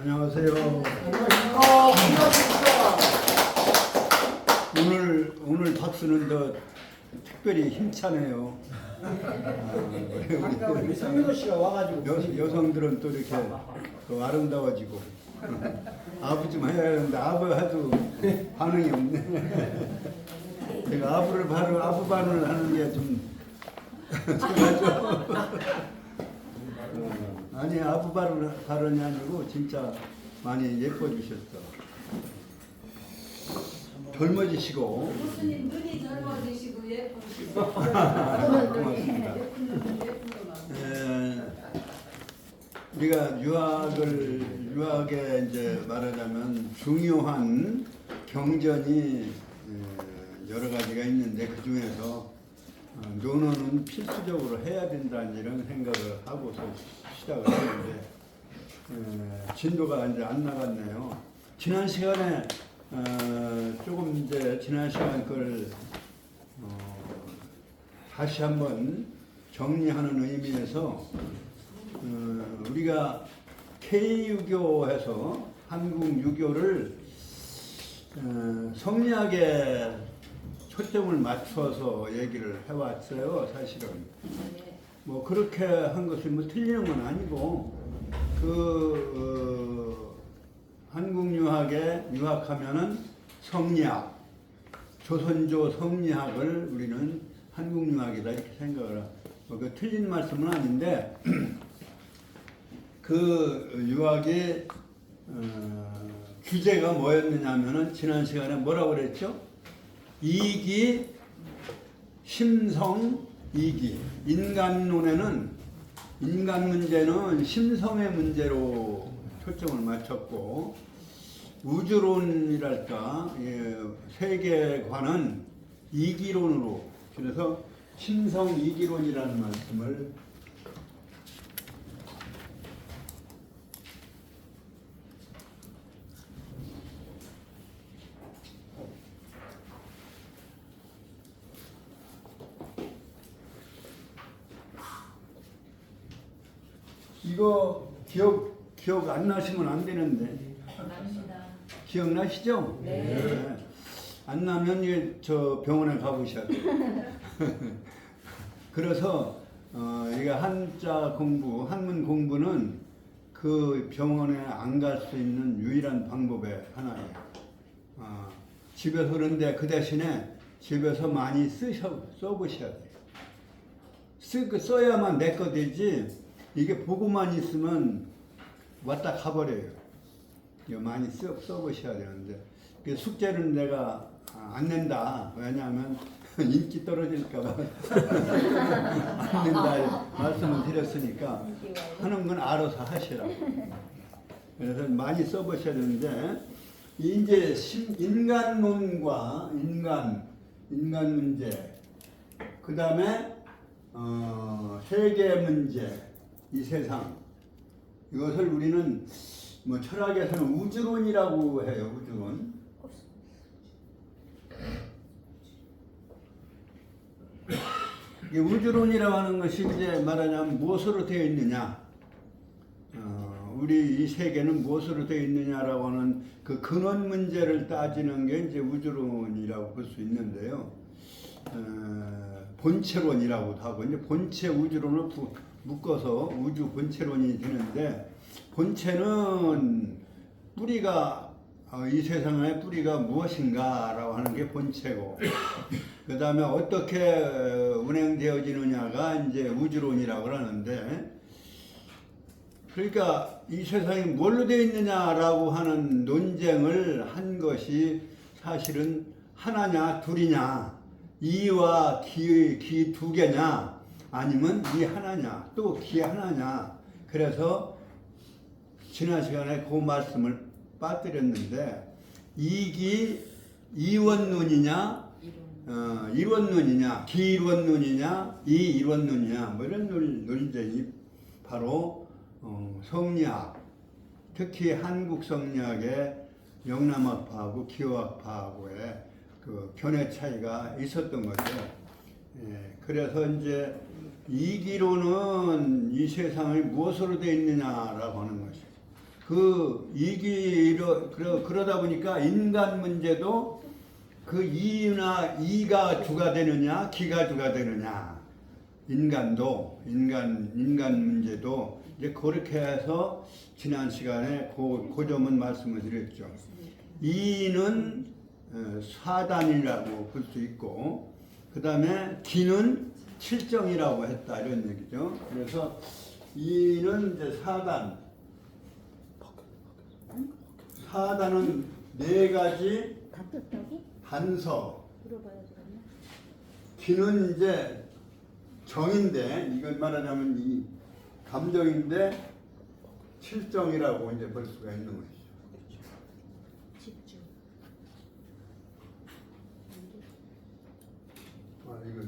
안녕하세요. 오늘 박수는 더 특별히 힘차네요. 우리 성민호 씨가 와가지고 여성들은 또 이렇게 또 아름다워지고 아부 좀 해야 하는데 아부 해도 반응이 없네. 제가 아부 반응을 하는 게 좀 아니 아부 발언이 아니고 진짜 많이 예뻐지셨어. 젊어지시고. 교수님 눈이 젊어지시고 예쁘시고. 고맙습니다. 우리가 유학에 이제 말하자면 중요한 경전이 여러 가지가 있는데 그 중에서 논어는 필수적으로 해야 된다는 이런 생각을 하고서 시작을 했는데 진도가 이제 안 나갔네요. 지난 시간에 조금 이제 지난 시간 걸 다시 한번 정리하는 의미에서 우리가 K유교에서 한국 유교를 성리학에 초점을 맞춰서 얘기를 해왔어요. 사실은 뭐 그렇게 한 것이 뭐 틀리는 건 아니고 한국 유학에 유학하면은 성리학, 조선조 성리학을 우리는 한국 유학이다 이렇게 생각을 하고 그 틀린 말씀은 아닌데 그 유학의 주제가 뭐였느냐면은 지난 시간에 뭐라고 그랬죠? 이기, 심성, 이기. 인간 문제는 심성의 문제로 초점을 맞췄고, 우주론이랄까, 세계관은 이기론으로, 그래서 심성 이기론이라는 말씀을 이거 기억 안 나시면 안 되는데. 납니다. 기억나시죠? 네. 안 나면 저 병원에 가보셔야 돼요. 그래서 이게 한문 공부는 그 병원에 안 갈 수 있는 유일한 방법의 하나예요. 집에서 그런데 그 대신에 집에서 많이 써보셔야 돼요. 써야만 내 거 되지. 이게 보고만 있으면 왔다 가버려요. 이거 많이 써보셔야 되는데 숙제는 내가 안 낸다. 왜냐하면 인기 떨어질까봐 안 낸다 말씀을 드렸으니까 하는 건 알아서 하시라고. 그래서 많이 써보셔야 되는데 이제 인간론과 인간 문제, 그 다음에 세계 문제, 이 세상, 이것을 우리는 뭐 철학에서는 우주론이라고 해요. 우주론. 이 우주론이라고 하는 것이 이제 말하자면 무엇으로 되어 있느냐, 우리 이 세계는 무엇으로 되어 있느냐라고 하는 그 근원 문제를 따지는 게 이제 우주론이라고 볼 수 있는데요. 본체론이라고도 하고 이제 본체 우주론을 묶어서 우주 본체론이 되는데, 본체는 뿌리가 이 세상의 뿌리가 무엇인가라고 하는 게 본체고, 그 다음에 어떻게 운행되어지느냐가 이제 우주론이라고 하는데, 그러니까 이 세상이 뭘로 되어 있느냐라고 하는 논쟁을 한 것이 사실은 하나냐 둘이냐, 이와 기 두 개냐, 아니면 이 하나냐, 또 기 하나냐. 그래서 지난 시간에 그 말씀을 빠뜨렸는데, 이기 이원론이냐, 일원론이냐, 기일원론이냐, 이일원론이냐, 뭐 이런 논쟁이 바로 성리학, 특히 한국 성리학의 영남학파하고 기호학파하고의 그 견해 차이가 있었던 거죠. 그래서 이제 이기로는 이 세상이 무엇으로 되어 있느냐라고 하는 것이, 그 그러다 보니까 인간 문제도 그 이가 주가 되느냐 기가 주가 되느냐 인간 문제도 이제 그렇게 해서 지난 시간에 그 점은 말씀을 드렸죠. 이는 사단이라고 볼 수 있고 그 다음에 기는 칠정이라고 했다 이런 얘기죠. 그래서 이는 이제 사단은 네 가지 단서. 기는 이제 정인데 이걸 말하자면 이 감정인데 칠정이라고 이제 볼 수가 있는 것이죠. 집중. 이거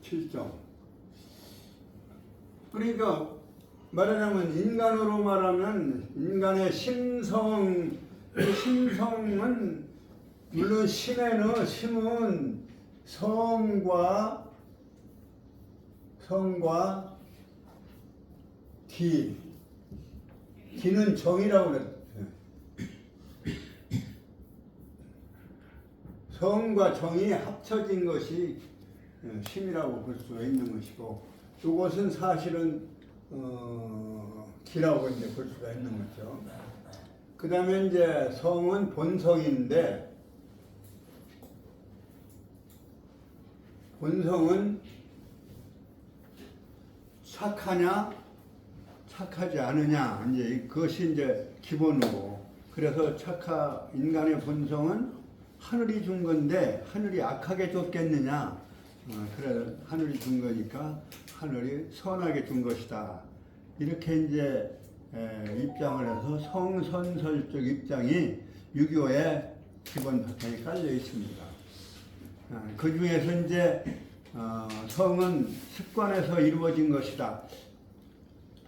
칠정. 그러니까 말하자면 인간으로 말하면 인간의 심성은 물론 심은 성과 기는 정이라고 그랬어요. 성과 정이 합쳐진 것이 심이라고 볼 수 있는 것이고 이것은 사실은 기라고 이제 볼 수가 있는 거죠. 그 다음에 이제 성은 본성인데 본성은 착하냐 착하지 않으냐 이제 그것이 이제 기본이고 그래서 인간의 본성은 하늘이 준 건데 하늘이 악하게 줬겠느냐 그래 하늘이 준 거니까 하늘이 선하게 준 것이다 이렇게 이제 입장을 해서 성선설적 입장이 유교의 기본 바탕에 깔려 있습니다. 그 중에서 이제 성은 습관에서 이루어진 것이다.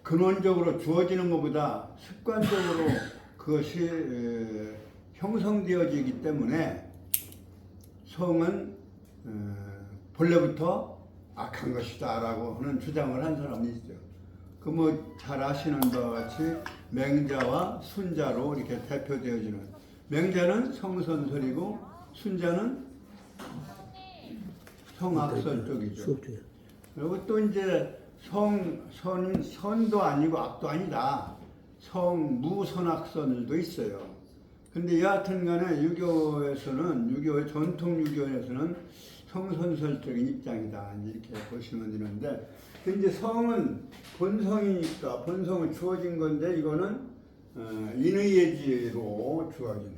근원적으로 주어지는 것보다 습관적으로 그것이 형성되어지기 때문에 성은 본래부터 악한 것이다 라고 하는 주장을 한 사람이 있죠. 그 뭐 잘 아시는 바와 같이 맹자와 순자로 이렇게 대표되어지는 맹자는 성선설이고 순자는 성악설 쪽이죠. 그리고 또 이제 선도 아니고 악도 아니다. 무선악설도 있어요. 근데 여하튼 간에 유교의 전통 유교에서는 성선설적인 입장이다. 이렇게 보시면 되는데, 이제 성은 본성이니까 본성은 주어진 건데, 이거는 인의예지로 주어지네.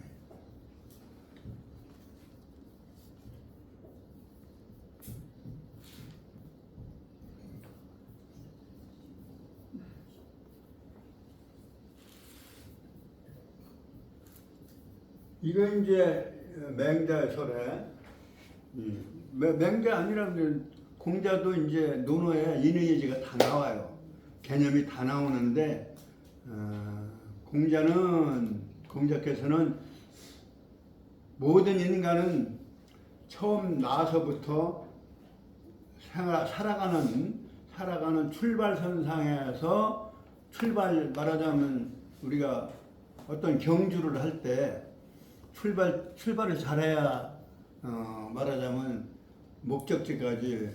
이거 이제 맹자설에 맹자 아니라면 공자도 이제 논어에 인의예지가 다 나와요. 개념이 다 나오는데 공자께서는 모든 인간은 처음 나서부터 살아가는 출발선상에서 말하자면 우리가 어떤 경주를 할 때 출발을 잘해야 말하자면 목적지까지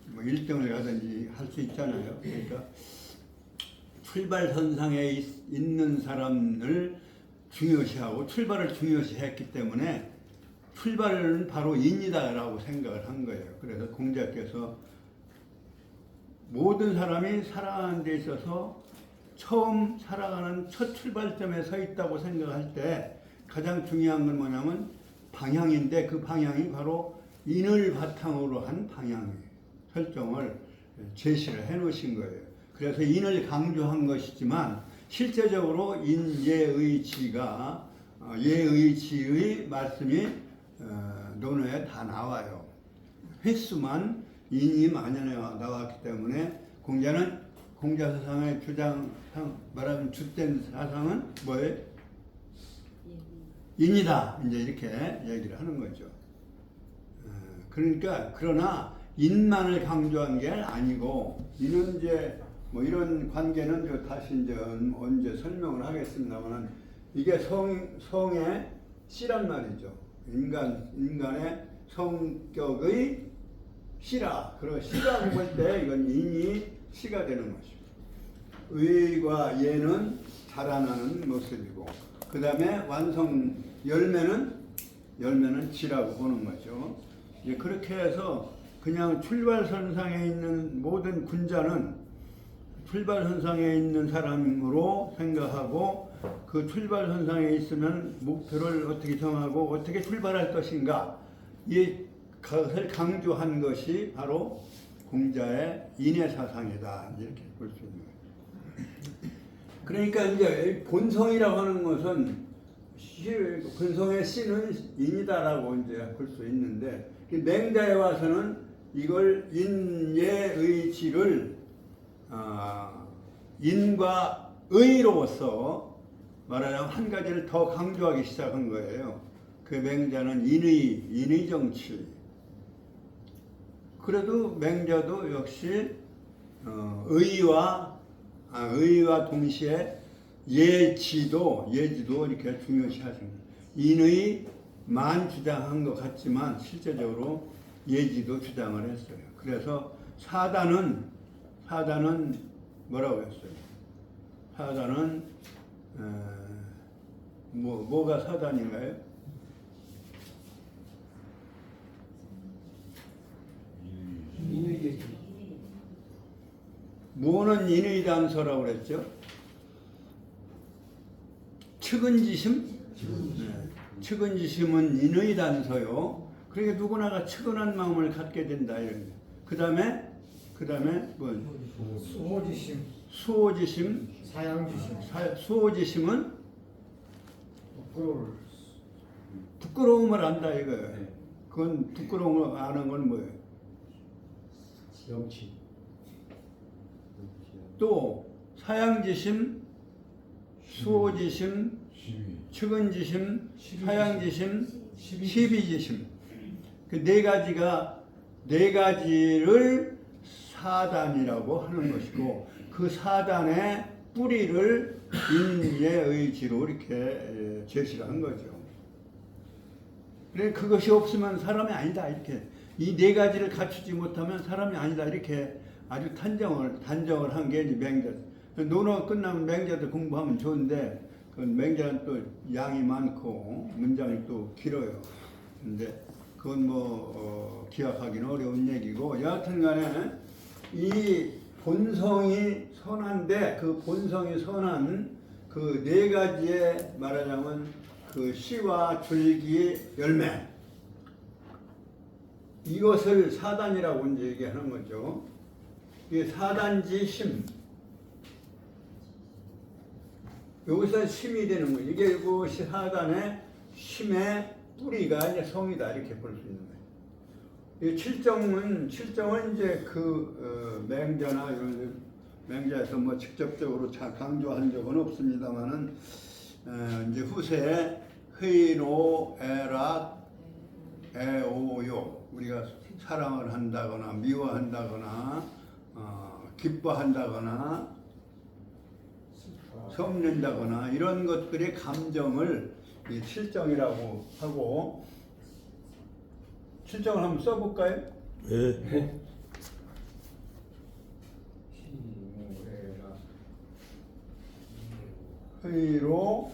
뭐 1등을 하든지 할 수 있잖아요. 그러니까 출발선상에 있는 사람을 중요시하고 출발을 중요시했기 때문에 출발은 바로 인이다라고 생각을 한 거예요. 그래서 공자께서 모든 사람이 살아가는 데 있어서 처음 살아가는 첫 출발점에 서 있다고 생각할 때 가장 중요한 건 뭐냐면 방향인데 그 방향이 바로 인을 바탕으로 한 방향 설정을 제시를 해 놓으신 거예요. 그래서 인을 강조한 것이지만 실제적으로 인예의지가 예의지의 말씀이 논어에 다 나와요. 횟수만 인이 만연해 나왔기 때문에 공자사상의 말하면 주된 사상은 뭐예요? 인이다. 이제 이렇게 얘기를 하는 거죠. 그러니까 그러나 인만을 강조한 게 아니고 이는 이제 뭐 이런 관계는 저 다시 이제 언제 설명을 하겠습니다만은 이게 성의 씨란 말이죠. 인간의 성격의 씨라. 그리고 씨라고 볼 때 이건 인이 씨가 되는 것입니다. 의와 예는 자라나는 모습이고 그 다음에 완성 열매는 지라고 보는 거죠. 이제 그렇게 해서 그냥 출발선상에 있는 모든 군자는 출발선상에 있는 사람으로 생각하고 그 출발선상에 있으면 목표를 어떻게 정하고 어떻게 출발할 것인가 이것을 강조한 것이 바로 공자의 인해사상이다 이렇게 볼 수 있는 거예요. 그러니까 이제 본성이라고 하는 것은 본성의 씨는 인이다라고 이제 볼 수 있는데 맹자에 와서는 이걸 인예의지를 인과 의로서 말하자면 한 가지를 더 강조하기 시작한 거예요. 그 맹자는 인의 정치. 그래도 맹자도 역시 의와 동시에 예지도 이렇게 중요시하십니다. 인의만 주장한 것 같지만 실제적으로 예지도 주장을 했어요. 그래서 사단은 뭐라고 했어요? 사단은 뭐가 사단인가요? 인의예지. 뭐는 인의단서라고 그랬죠? 측은지심? 네. 측은지심은 인의단서요. 그러니까 누구나가 측은한 마음을 갖게 된다 이런 거. 그다음에 뭐 수호지심, 수호지심, 사양지심, 수호지심은 부끄러울. 부끄러움을 안다 이거예요. 그건 부끄러움을 아는 건 뭐예요? 영치. 또 사양지심, 수호지심, 측은지심, 사양지심, 시비지심. 그 네 가지를 사단이라고 하는 것이고 그 사단의 뿌리를 인예의지로 이렇게 제시를 한 거죠. 그래 그것이 없으면 사람이 아니다 이렇게 이 네 가지를 갖추지 못하면 사람이 아니다 이렇게 아주 단정을 한 게 맹자. 논어 끝나면 맹자도 공부하면 좋은데 그 맹자는 또 양이 많고 문장이 또 길어요. 근데 그건 기억하기는 어려운 얘기고 여하튼간에 이 본성이 선한데 그 본성이 선한 그 네 가지의 말하자면 그 씨와 줄기 열매 이것을 사단이라고 이제 얘기하는 거죠. 이게 사단지심 여기서 심이 되는 거예요. 이게 그것이 사단의 심의 뿌리가 이제 성이다 이렇게 볼 수 있는 거예요. 이 칠정은 이제 그 맹자나 이런 맹자에서 뭐 직접적으로 잘 강조한 적은 없습니다만은 이제 후세에 의로 애락 애오요 우리가 사랑을 한다거나 미워한다거나 기뻐한다거나 섭는다거나 이런 것들의 감정을 칠정이라고 하고 칠정을 한번 써볼까요? 네. 의로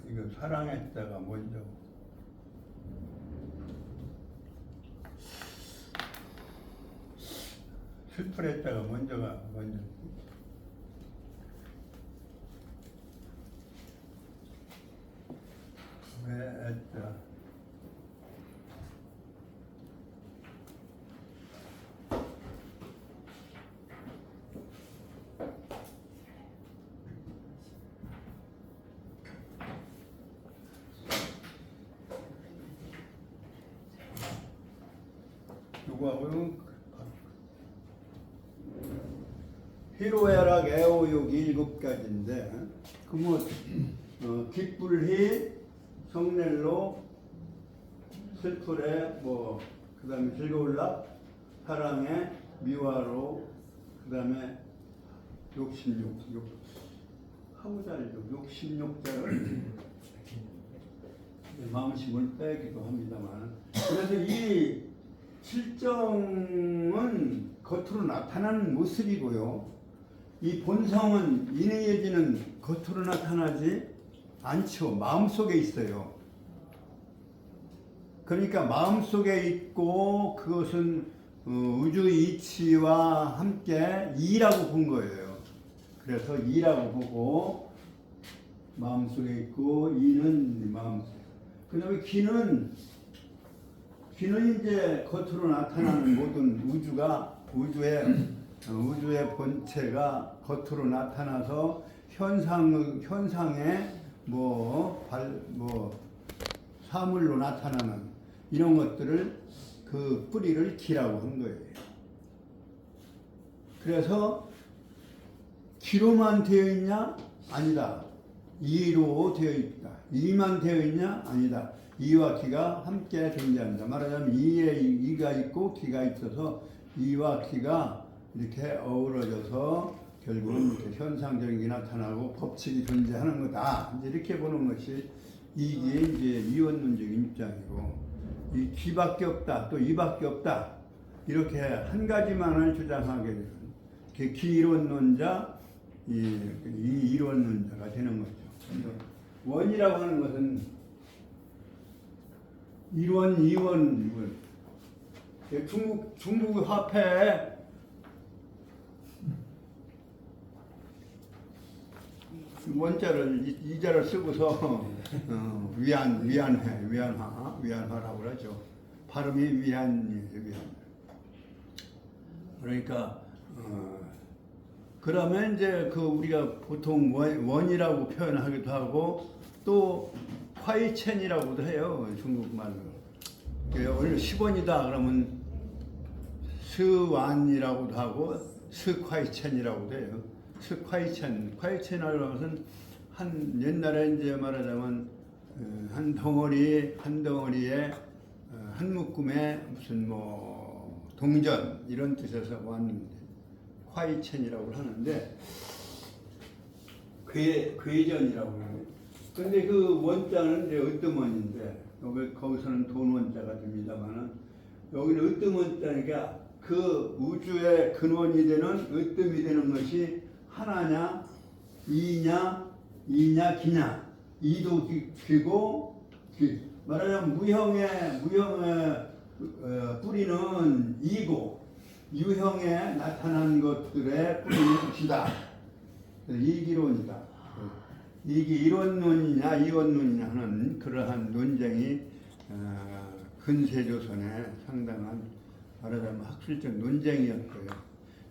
이거 사랑했다가 먼저 슬퍼했다가 먼저 왜 했다 누구하고요? 희로애락 애호욕이 일곱 가지인데 그 뭐 기쁠희 성낼로 슬프래 뭐 그다음에 즐거울락 사랑해 미화로 그다음에 욕심욕자를 마음심을 빼기도 합니다만 그래서 이 실정은 겉으로 나타나는 모습이고요. 이 본성은 인의예지는 겉으로 나타나지 않죠. 마음속에 있어요. 그러니까 마음속에 있고 그것은 우주 이치와 함께 이라고 본 거예요. 그래서 이라고 보고 마음속에 있고 이는 마음속에. 그다음에 기는 이제 겉으로 나타나는 모든 우주의 본체가 겉으로 나타나서 현상의 사물로 나타나는 이런 것들을 그 뿌리를 기라고 한 거예요. 그래서 기로만 되어 있냐? 아니다. 이로 되어 있다. 이만 되어 있냐? 아니다. 이와 기가 함께 존재한다. 말하자면 이가 있고 기가 있어서 이와 기가 이렇게 어우러져서 결국은 이렇게 현상적인 게 나타나고 법칙이 존재하는 거다. 이제 이렇게 보는 것이 이게 이제 이원론적인 입장이고 이 기밖에 없다. 또 이밖에 없다. 이렇게 한 가지만을 주장하게 되는 기이론론자, 이 이론론자가 되는 거죠. 원이라고 하는 것은 일원, 이원, 중국 화폐 원자를 이자를 쓰고서 위안화라고 그러죠. 발음이 위안이에요. 그러니까 그러면 이제 그 우리가 보통 원이라고 표현하기도 하고 또 화이첸이라고도 해요. 중국말로. 오늘 10원이다 그러면 스완이라고도 하고 스콰이첸이라고도 해요. 스콰이첸이라는 것은 한 옛날에 이제 말하자면 한 덩어리에 한 묶음에 무슨 뭐 동전 이런 뜻에서 왔는데 콰이첸이라고 하는데 괴전이라고 해요. 근데 그 원자는 이제 으뜸원인데 거기서는 돈 원자가 됩니다만은 여기는 으뜸 원자니까 그 우주의 근원이 되는 으뜸이 되는 것이 하나냐, 이냐, 기냐. 이도 기고 말하자면 무형의 뿌리는 이고 유형에 나타난 것들의 뿌리는 기다. 이기론이다. 이게 이론론이냐 이원론이냐 하는 그러한 논쟁이 근세조선에 상당한 말하자면 학술적 논쟁이었고요.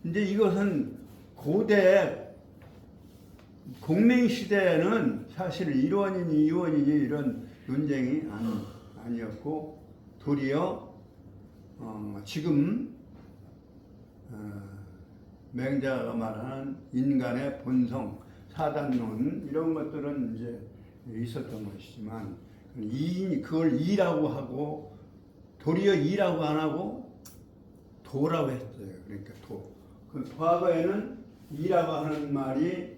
근데 이것은 고대 공명시대에는 사실 일원이니 이원이니 이런 논쟁이 아니었고 도리어 지금 맹자가 말하는 인간의 본성, 사단론 이런 것들은 이제 있었던 것이지만 그걸 이라고 하고 도리어 이라고 안 하고 도라고 했어요. 그러니까 도. 그 과거에는 이라고 하는 말이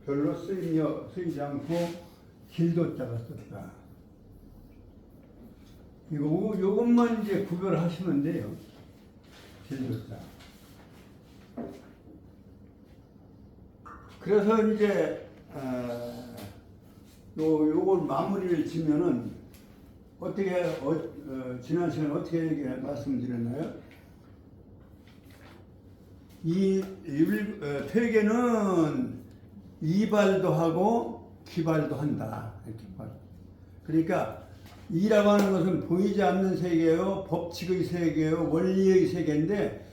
별로 쓰이지 않고 길도자가 썼다. 요것만 이제 구별하시면 돼요. 길도자. 그래서 이제 요걸 마무리를 지면은 어떻게 지난 시간에 어떻게 말씀드렸나요? 이 퇴계는 이발도 하고 기발도 한다. 이렇게 말. 그러니까 이라고 하는 것은 보이지 않는 세계요, 법칙의 세계요, 원리의 세계인데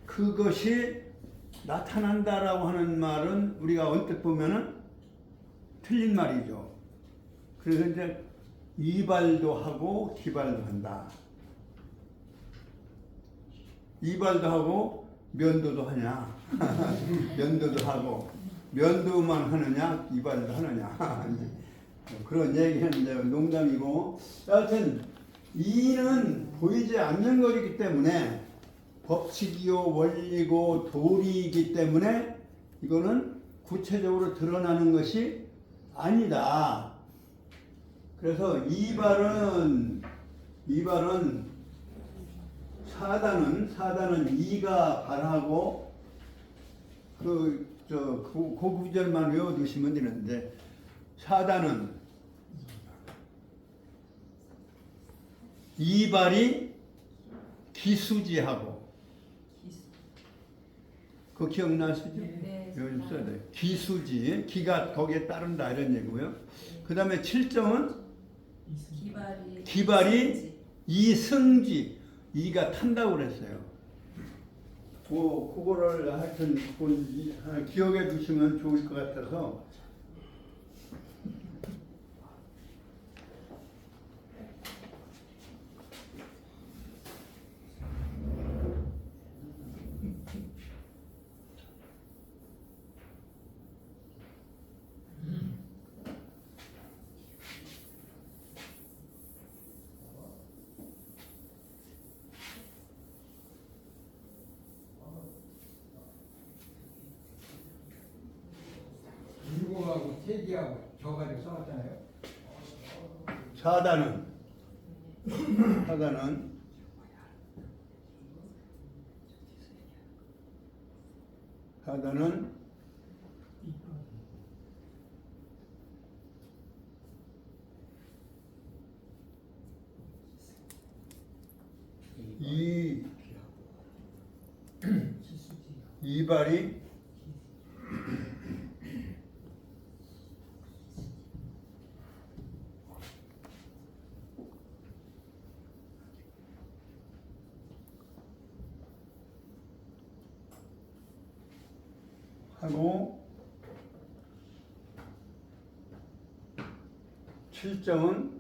그것이 나타난다라고 하는 말은 우리가 언뜻 보면은 틀린 말이죠. 그래서 이제 이발도 하고 기발도 한다. 이발도 하고 면도도 하냐? 면도도 하고 면도만 하느냐? 이발도 하느냐? 그런 얘기했는데 농담이고 여하튼 이는 보이지 않는 것이기 때문에 법칙이요 원리고 도리이기 때문에 이거는 구체적으로 드러나는 것이 아니다. 그래서 이발은 사단은 이가 발하고 그 구절만 외워두시면 되는데 사단은 이발이 기수지하고 그거 기억나시죠? 네. 여기 써야 돼. 기수지, 기가 거기에 따른다 이런 얘기고요. 그 다음에 7점은 기발이 이승지, 이가 탄다고 그랬어요. 그거를 하여튼 기억해 두시면 좋을 것 같아서 일곱하고 태기하고 져가지고 써놨잖아요. 사단은 이발이 하고 7점은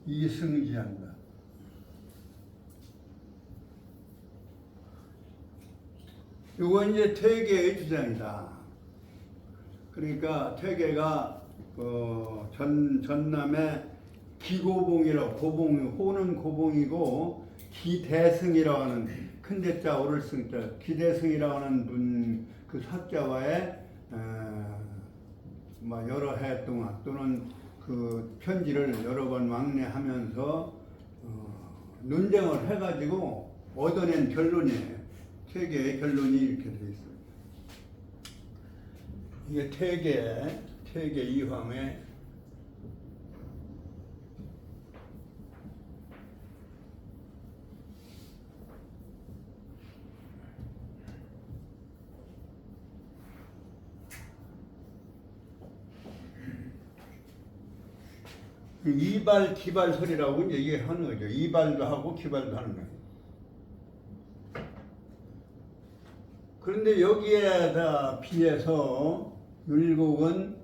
이승지한다. 이건 이제 퇴계의 주장이다. 그러니까 퇴계가 전남의 기고봉이라고, 호는 고봉이고 기대승이라고 하는 큰대자 오를승자 기대승이라고 하는 분 그 사자와의 여러 해 동안 또는 그 편지를 여러 번 왕래하면서 논쟁을 해가지고 얻어낸 결론이에요. 퇴계의 결론이 이렇게 되어 있어요. 이게 퇴계 이황의 이발 기발설이라고 이제 이게 하는 거죠. 이발도 하고 기발도 하는 거예요. 그런데 여기에다 비해서 율곡은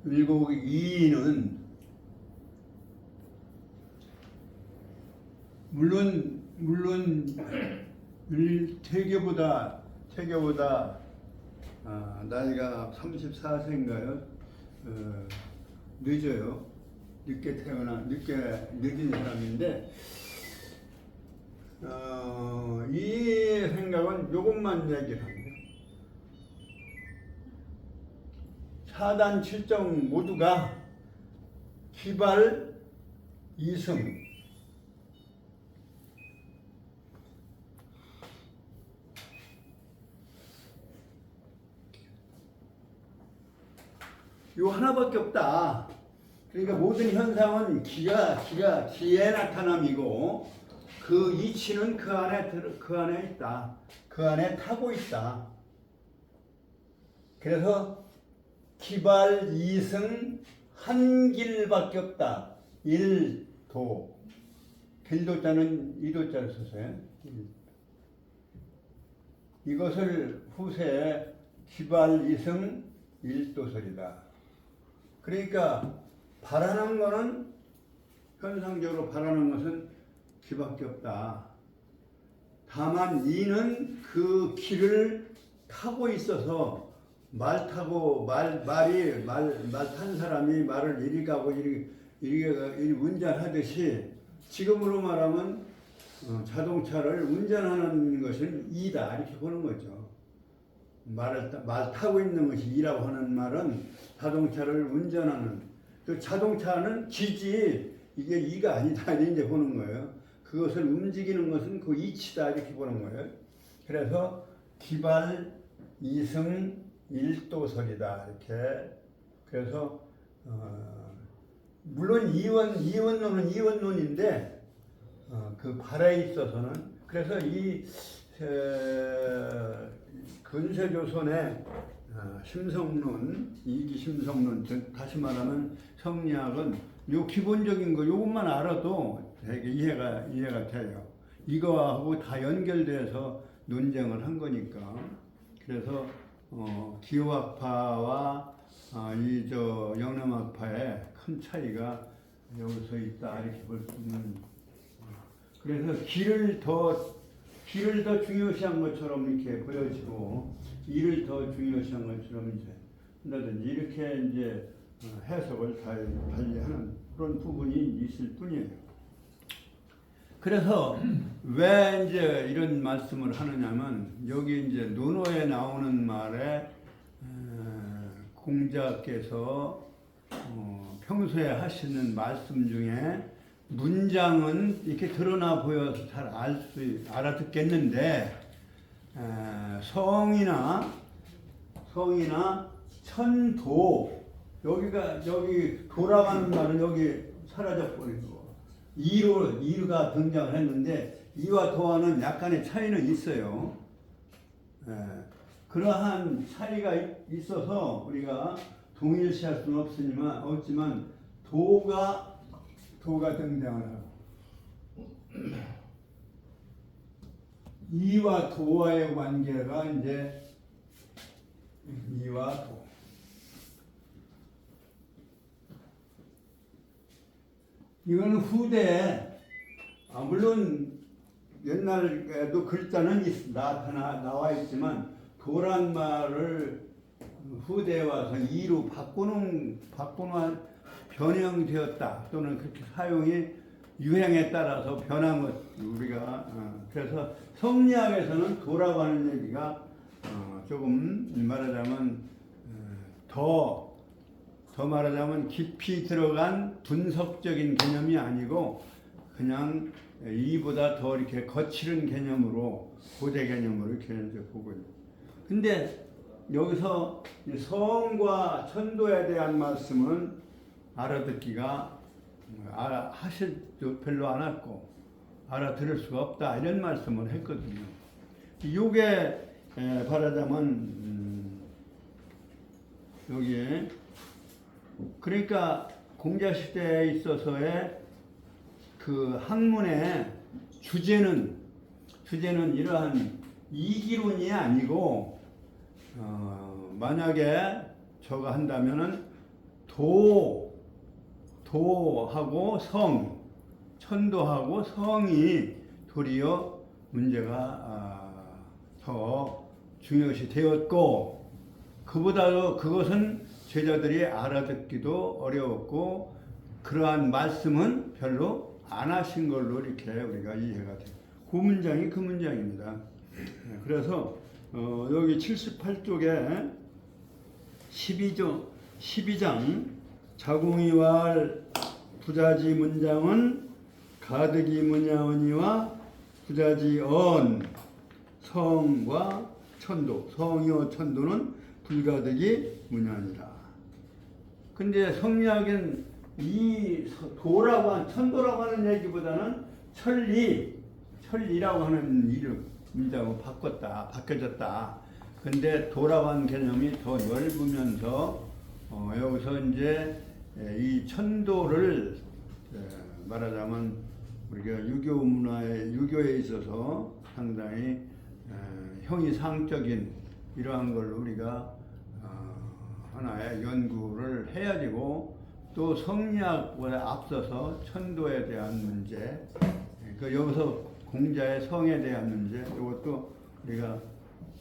율곡 이인은 물론 태교보다 나이가 34세인가요? 늦어요. 늦게 늦은 사람인데, 이 생각은 요것만 얘기를 합니다. 4단 7정 모두가 기발 이승, 요 하나밖에 없다. 그러니까 모든 현상은 기에 나타남이고 그 이치는 그 안에 있다. 그 안에 타고 있다. 그래서 기발 이승 한 길밖에 없다. 일도 일도자는 이도자를 썼어요. 이것을 후세에 기발이승 일도설이다. 그러니까 바라는 거는 현상적으로 바라는 것은 기밖에 없다. 다만 이는 그 길을 타고 있어서 말 탄 사람이 말을 이리 가고 이리 운전하듯이 지금으로 말하면 자동차를 운전하는 것은 이다 이렇게 보는 거죠. 말 타고 있는 것이 이라고 하는 말은 자동차를 운전하는 그 자동차는 기지 이게 이가 아니다 이렇게 보는 거예요. 그것을 움직이는 것은 그 이치다 이렇게 보는 거예요. 그래서 기발 이승 일도설이다 이렇게. 그래서 물론 이원론은 이원론인데 그 발에 있어서는 그래서 이 근세조선의 심성론, 이기심성론, 다시 말하면 성리학은 요 기본적인 거 요것만 알아도 되게 이해가 돼요. 이거하고 다 연결돼서 논쟁을 한 거니까. 그래서 기호학파와 영남학파의 큰 차이가 여기서 있다 이렇게 볼 수 있는. 그래서 길을 더 중요시한 것처럼 이렇게 보여지고 일을 더 중요시한 것처럼 이제 한다든지 이렇게 이제 해석을 달리하는 그런 부분이 있을 뿐이에요. 그래서 왜 이제 이런 말씀을 하느냐면 여기 이제 논어에 나오는 말에 공자께서 평소에 하시는 말씀 중에 문장은 이렇게 드러나 보여서 잘 알아듣겠는데 성이나 천도 여기 돌아가는 말은 여기 사라져 버리고 이루가 등장을 했는데 이와 도와는 약간의 차이는 있어요. 그러한 차이가 있어서 우리가 동일시할 수는 없지만 도가 등장을 하고 이와 도와의 관계가 이제 이와 도. 이거는 후대에 물론 옛날에도 글자는 나와 있지만 도란 말을 후대에 와서 이로 변형되었다 또는 그렇게 사용이 유행에 따라서 변한 것 우리가 그래서 성리학에서는 도라고 하는 얘기가 조금 말하자면 더 말하자면 깊이 들어간 분석적인 개념이 아니고 그냥 이보다 더 이렇게 거칠은 개념으로 고대 개념으로 이렇게 이제 보고 있는. 근데 여기서 성과 천도에 대한 말씀은 알아듣기가 하실도 별로 안 했고 알아들을 수가 없다 이런 말씀을 했거든요. 이게 말하자면 여기에 그러니까 공자 시대에 있어서의 그 학문의 주제는 이러한 이기론이 아니고 만약에 저가 한다면은 도하고 성, 천도하고 성이 도리어 문제가 더 중요시 되었고 그보다도 그것은 제자들이 알아듣기도 어려웠고 그러한 말씀은 별로 안 하신 걸로 이렇게 우리가 이해가 돼요. 그 문장이 그 문장입니다. 그래서 여기 78쪽에 12장 자궁이왈 부자지 문장은 가득이 문야언이와 부자지 언 성과 천도 성이와 천도는 불가득이 문야니라. 근데 성리학은 이 천도라고 하는 얘기보다는 천리라고 하는 이름 문장으로 바뀌어졌다. 근데 도라고 하는 개념이 더 넓으면서 여기서 이제 이 천도를 말하자면 우리가 유교 문화에 유교에 있어서 상당히 형이상적인 이러한 걸 우리가 하나의 연구를 해야 되고 또 성리학보다 앞서서 천도에 대한 문제, 그 여기서 공자의 성에 대한 문제, 이것도 우리가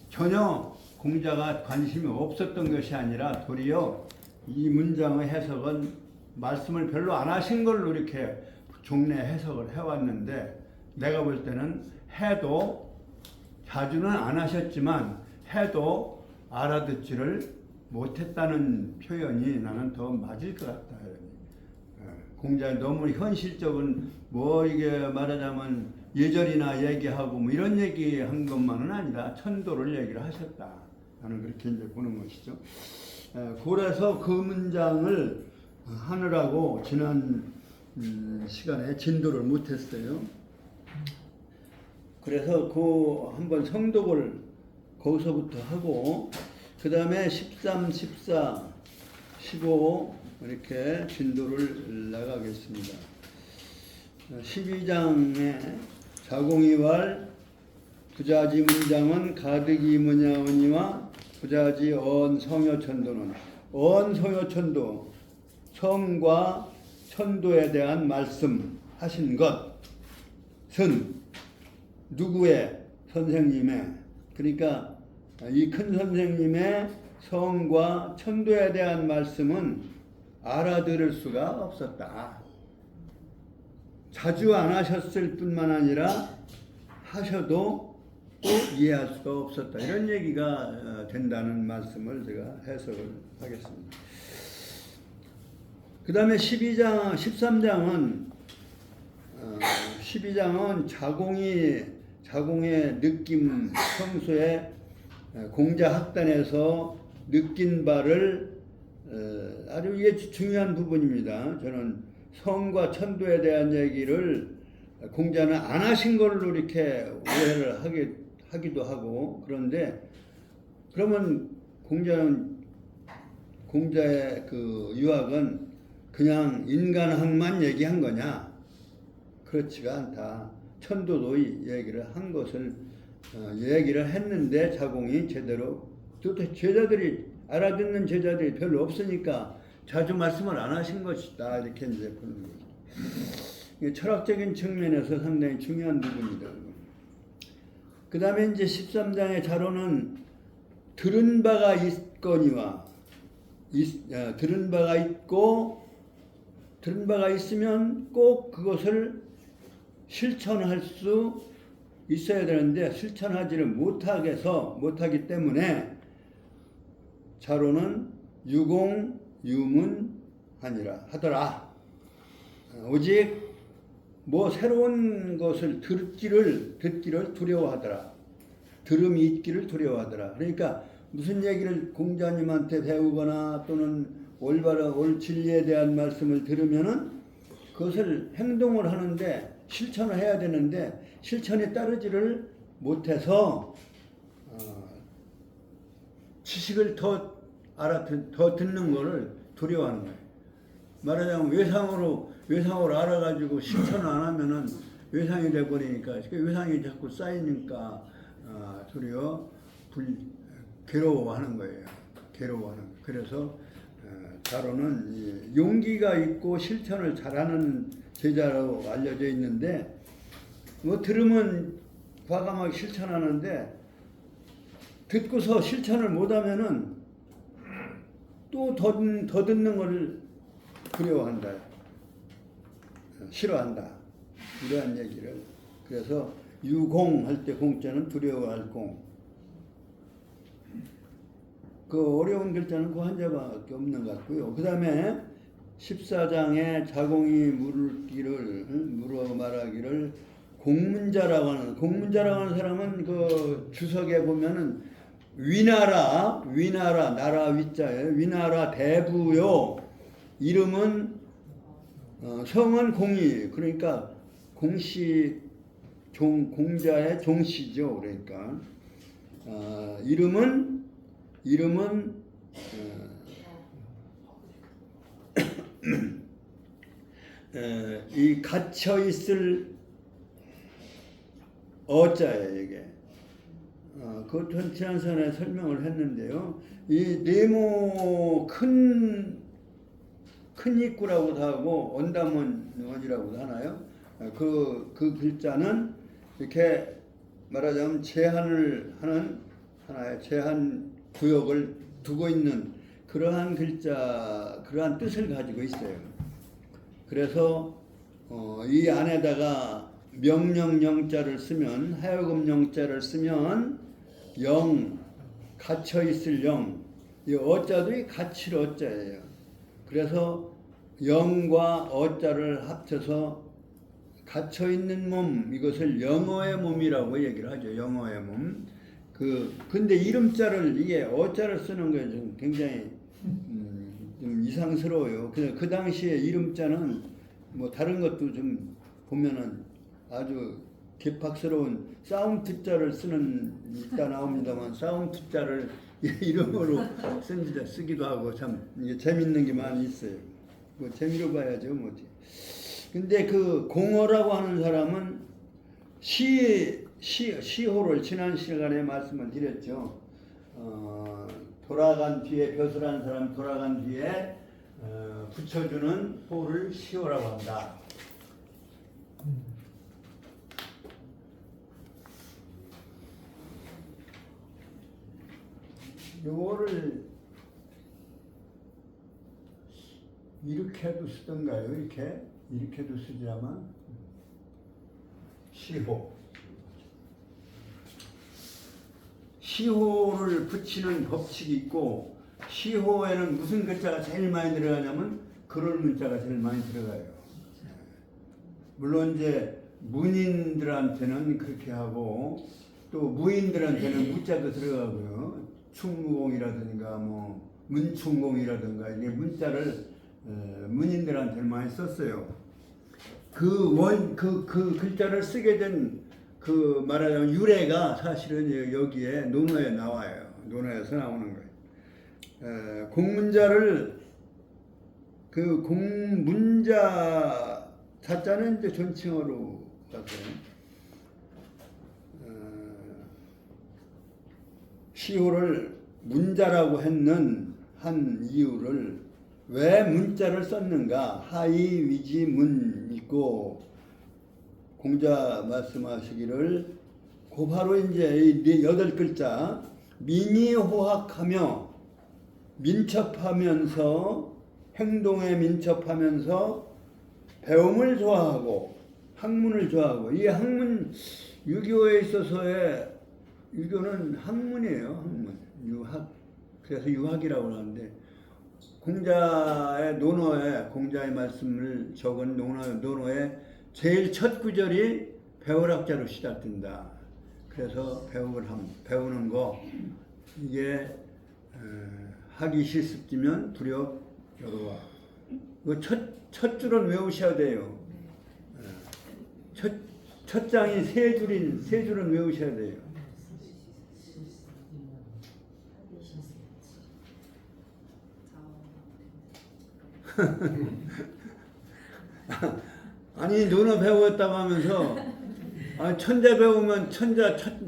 전혀 공자가 관심이 없었던 것이 아니라 도리어 이 문장의 해석은 말씀을 별로 안 하신 걸로 이렇게 종래 해석을 해왔는데 내가 볼 때는 해도 자주는 안 하셨지만 해도 알아듣지를 못했다는 표현이 나는 더 맞을 것 같다. 공자 너무 현실적인 뭐 이게 말하자면 예절이나 얘기하고 뭐 이런 얘기한 것만은 아니라 천도를 얘기를 하셨다. 나는 그렇게 이제 보는 것이죠. 그래서 그 문장을 하느라고 지난 시간에 진도를 못했어요. 그래서 그 한번 성독을 거기서부터 하고 그 다음에 13, 14, 15 이렇게 진도를 나가겠습니다. 12장에 자공이왈 부자지 문장은 가득이 뭐냐오니와 부자지 언성효천도는 언성효천도 성과 천도에 대한 말씀하신 것은 누구의 선생님의 그러니까 이 큰 선생님의 성과 천도에 대한 말씀은 알아들을 수가 없었다. 자주 안 하셨을 뿐만 아니라 하셔도 또 이해할 수가 없었다. 이런 얘기가 된다는 말씀을 제가 해석을 하겠습니다. 그 다음에 12장은 자공의 느낌, 평소에 공자학단에서 느낀 바를 아주 이게 중요한 부분입니다. 저는 성과 천도에 대한 얘기를 공자는 안 하신 걸로 이렇게 오해를 하기도 하고 그런데 그러면 공자의 그 유학은 그냥 인간학만 얘기한 거냐? 그렇지가 않다. 천도도 얘기를 한 것을 얘기를 했는데 자공이 제대로 또 제자들이 알아듣는 제자들이 별로 없으니까 자주 말씀을 안 하신 것이다. 이렇게 이제 보는 거죠. 철학적인 측면에서 상당히 중요한 부분이다. 그 다음에 이제 13장의 자로는 들은 바가 있거니와 들은 바가 있고 들은 바가 있으면 꼭 그것을 실천할 수 있어야 되는데 실천하지를 못하기 때문에 자로는 유공유문하니라 하더라. 오직 뭐 새로운 것을 듣기를 두려워하더라. 들음이 있기를 두려워하더라. 그러니까 무슨 얘기를 공자님한테 배우거나 또는 올 진리에 대한 말씀을 들으면은 그것을 행동을 하는데 실천을 해야 되는데 실천에 따르지를 못해서 지식을 더 듣는 거를 두려워하는 거예요. 말하자면 외상으로 알아가지고 실천을 안 하면은 외상이 돼버리니까 외상이 자꾸 쌓이니까 도리어 괴로워하는 거예요. 그래서 자로는 용기가 있고 실천을 잘하는 제자로 알려져 있는데 뭐 들으면 과감하게 실천하는데 듣고서 실천을 못하면은 또 더 듣는 걸 두려워한다. 싫어한다. 이러한 얘기를. 그래서 유공할 때 공자는 두려워할 공. 그 어려운 글자는 그 한자밖에 없는 것 같고요. 그 다음에 14장에 자공이 물어 말하기를 공문자라고 하는 사람은 그 주석에 보면은 위나라 나라 위자에 위나라 대부요. 이름은 성은 공이 그러니까 공자의 종씨죠. 그러니까 이름은 이 갇혀 있을 어자예요 이게. 그것도 지난 시간에 설명을 했는데요. 이 네모 큰 입구라고도 하고 언담원이라고도 하나요? 그 글자는 이렇게 말하자면 제한을 하는 하나의 제한 구역을 두고 있는 그러한 글자, 그러한 뜻을 가지고 있어요. 그래서 이 안에다가 명령영자를 쓰면, 하여금 영자를 쓰면 영, 갇혀 있을 영, 이 어자도 이 갇힐 어자예요. 그래서 영과 어자를 합쳐서 갇혀 있는 몸, 이것을 영어의 몸이라고 얘기를 하죠. 영어의 몸. 근데 이름자를 이게 어자를 쓰는 게 좀 굉장히 좀 이상스러워요. 그 당시에 이름자는 뭐 다른 것도 좀 보면은 아주 개팍스러운 사운드자를 쓰는 있다 나옵니다만 사운드자를 이름으로 쓰기도 하고 참 이게 재밌는 게 많이 있어요. 뭐 재미로 봐야죠, 뭐지. 근데 그 공어라고 하는 사람은 시호를 지난 시간에 말씀을 드렸죠. 돌아간 뒤에 벼슬한 사람 돌아간 뒤에 붙여주는 호를 시호라고 한다. 요거를 이렇게도 쓰던가요? 이렇게도 쓰지만 시호를 붙이는 법칙이 있고 시호에는 무슨 글자가 제일 많이 들어가냐면 그럴 문자가 제일 많이 들어가요. 물론 이제 문인들한테는 그렇게 하고 또 무인들한테는 무자도 들어가고요. 충무공이라든가 뭐 문충공이라든가 이게 문자를 문인들한테 많이 썼어요. 그 글자를 쓰게 된 그 말하자면 유래가 사실은 여기에 논어에 나와요. 논어에서 나오는 거예요. 공문자를 그 공문자 자자는 이제 존칭어로 봤어요. 시호를 문자라고 했는 한 이유를 왜 문자를 썼는가? 하이 위지 문 있고 공자 말씀하시기를 그 바로 이제 이 8글자 민의호학하며 민첩하면서 행동에 민첩하면서 배움을 좋아하고 학문을 좋아하고 이 학문 유교에 있어서의 유교는 학문이에요. 학문 유학 그래서 유학이라고 하는데 공자의 논어에 공자의 말씀을 적은 논어에 제일 첫 구절이 배울학자로 시작된다. 그래서 배우는 거 이게 하기 실습지면 불역 여로와. 첫 줄은 외우셔야 돼요. 첫 장이 세 줄은 외우셔야 돼요. 아니 논어 배웠다고 하면서 천자 배우면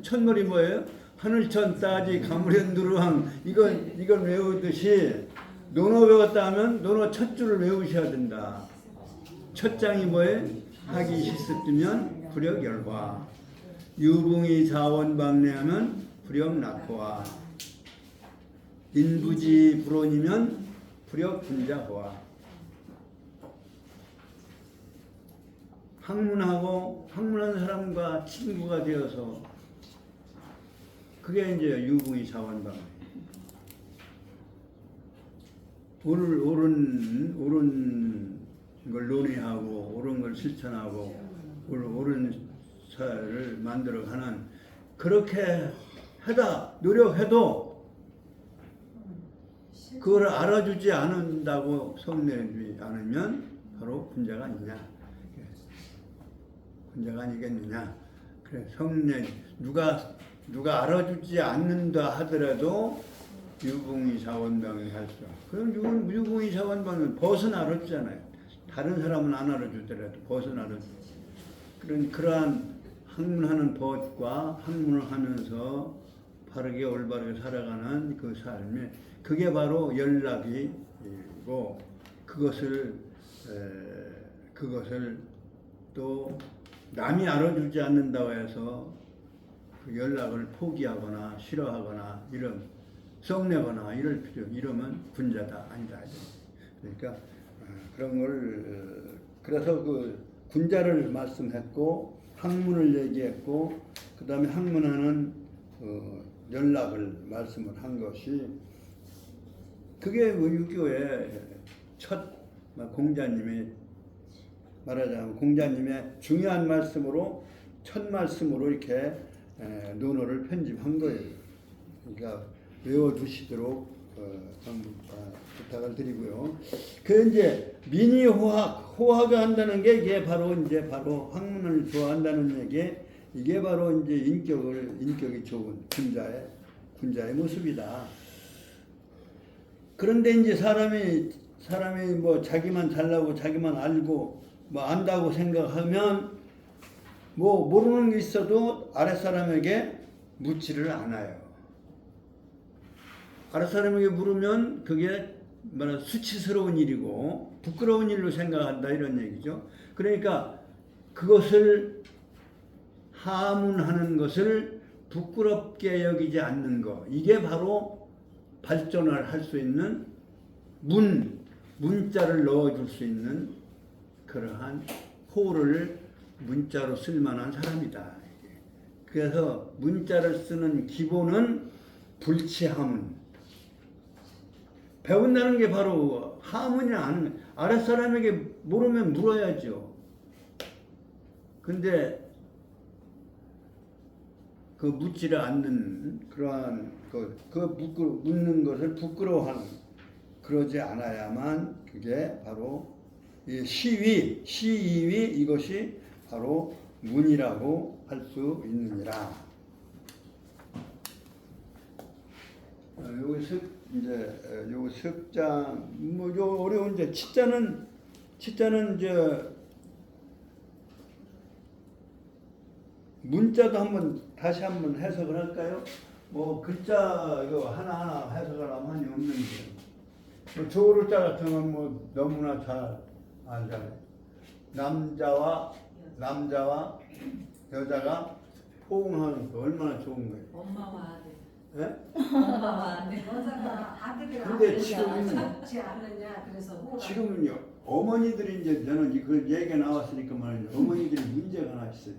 천물이 뭐예요? 하늘천 따지 가무련 누르왕 이걸 외우듯이 논어 배웠다 하면 논어 첫 줄을 외우셔야 된다. 첫 장이 뭐예요? 하기 실습주면 불역 열화 유붕이 자원방래하면 불역 낙호화 인부지 불온이면 불역 분자호화 학문한 사람과 친구가 되어서 그게 이제 유붕이 자원방 옳은 걸 논의하고 옳은 걸 실천하고 옳은 사회를 만들어가는 그렇게 노력해도 그걸 알아주지 않는다고 성내지 않으면 바로 분자가 아니냐. 분자가 아니겠느냐. 그래 누가 알아주지 않는다 하더라도 유붕이 자원방을 할 수. 그럼 유붕이 자원방은 벗은 알아주잖아요. 다른 사람은 안 알아주더라도 벗은 알아주. 그러한 학문하는 법과 학문을 하면서 바르게 올바르게 살아가는 그 삶이 그게 바로 연락이고 그것을 또 남이 알아주지 않는다고 해서 그 연락을 포기하거나 싫어하거나 썩내거나 이러면 군자다 아니다. 그러니까 그런 걸 그래서 그 군자를 말씀했고 학문을 얘기했고 그 다음에 학문하는 연락을 말씀을 한 것이 그게 유교의 첫 공자님이 말하자면 공자님의 중요한 말씀으로 첫 말씀으로 이렇게 논어를 편집한 거예요. 그러니까 외워두시도록 부탁을 드리고요. 그 이제 민의호학을 한다는 게 이게 바로 학문을 좋아한다는 얘기. 이게 바로 이제 인격이 좋은 군자의 모습이다. 그런데 이제 사람이 뭐 자기만 잘나고 자기만 알고 뭐 안다고 생각하면 뭐 모르는 게 있어도 아랫사람에게 묻지를 않아요. 아랫사람에게 물으면 그게 수치스러운 일이고 부끄러운 일로 생각한다 이런 얘기죠. 그러니까 그것을 하문하는 것을 부끄럽게 여기지 않는 것 이게 바로 발전을 할 수 있는 문자를 넣어줄 수 있는 그러한 호를 문자로 쓸 만한 사람이다. 그래서 문자를 쓰는 기본은 불치하문. 배운다는 게 바로 하문이나 아는 아랫사람에게 모르면 물어야죠. 근데 그 묻지를 않는 그러한 묻는 것을 부끄러워하는 그러지 않아야만 그게 바로 이 시위 이것이 바로 문이라고 할 수 있느니라. 여기 요 석장 요 어려운 이제 치자는 이제 문자도 다시 한번 해석을 할까요? 뭐 글자 이거 하나하나 해석을 하면 한이 없는데 뭐 조르자 같은 건 뭐 너무나 잘 알잖아요. 남자와 여자가 포옹하는 거 얼마나 좋은 거예요. 엄마와 아들. 예? 엄마와 아들. 여자가 아들이랑 근데 지금은 같지 않느냐 그래서 호가. 지금은요 어머니들이 이제 저는 그 얘기가 나왔으니까 말이죠. 어머니들이 문제가 하나 있어요.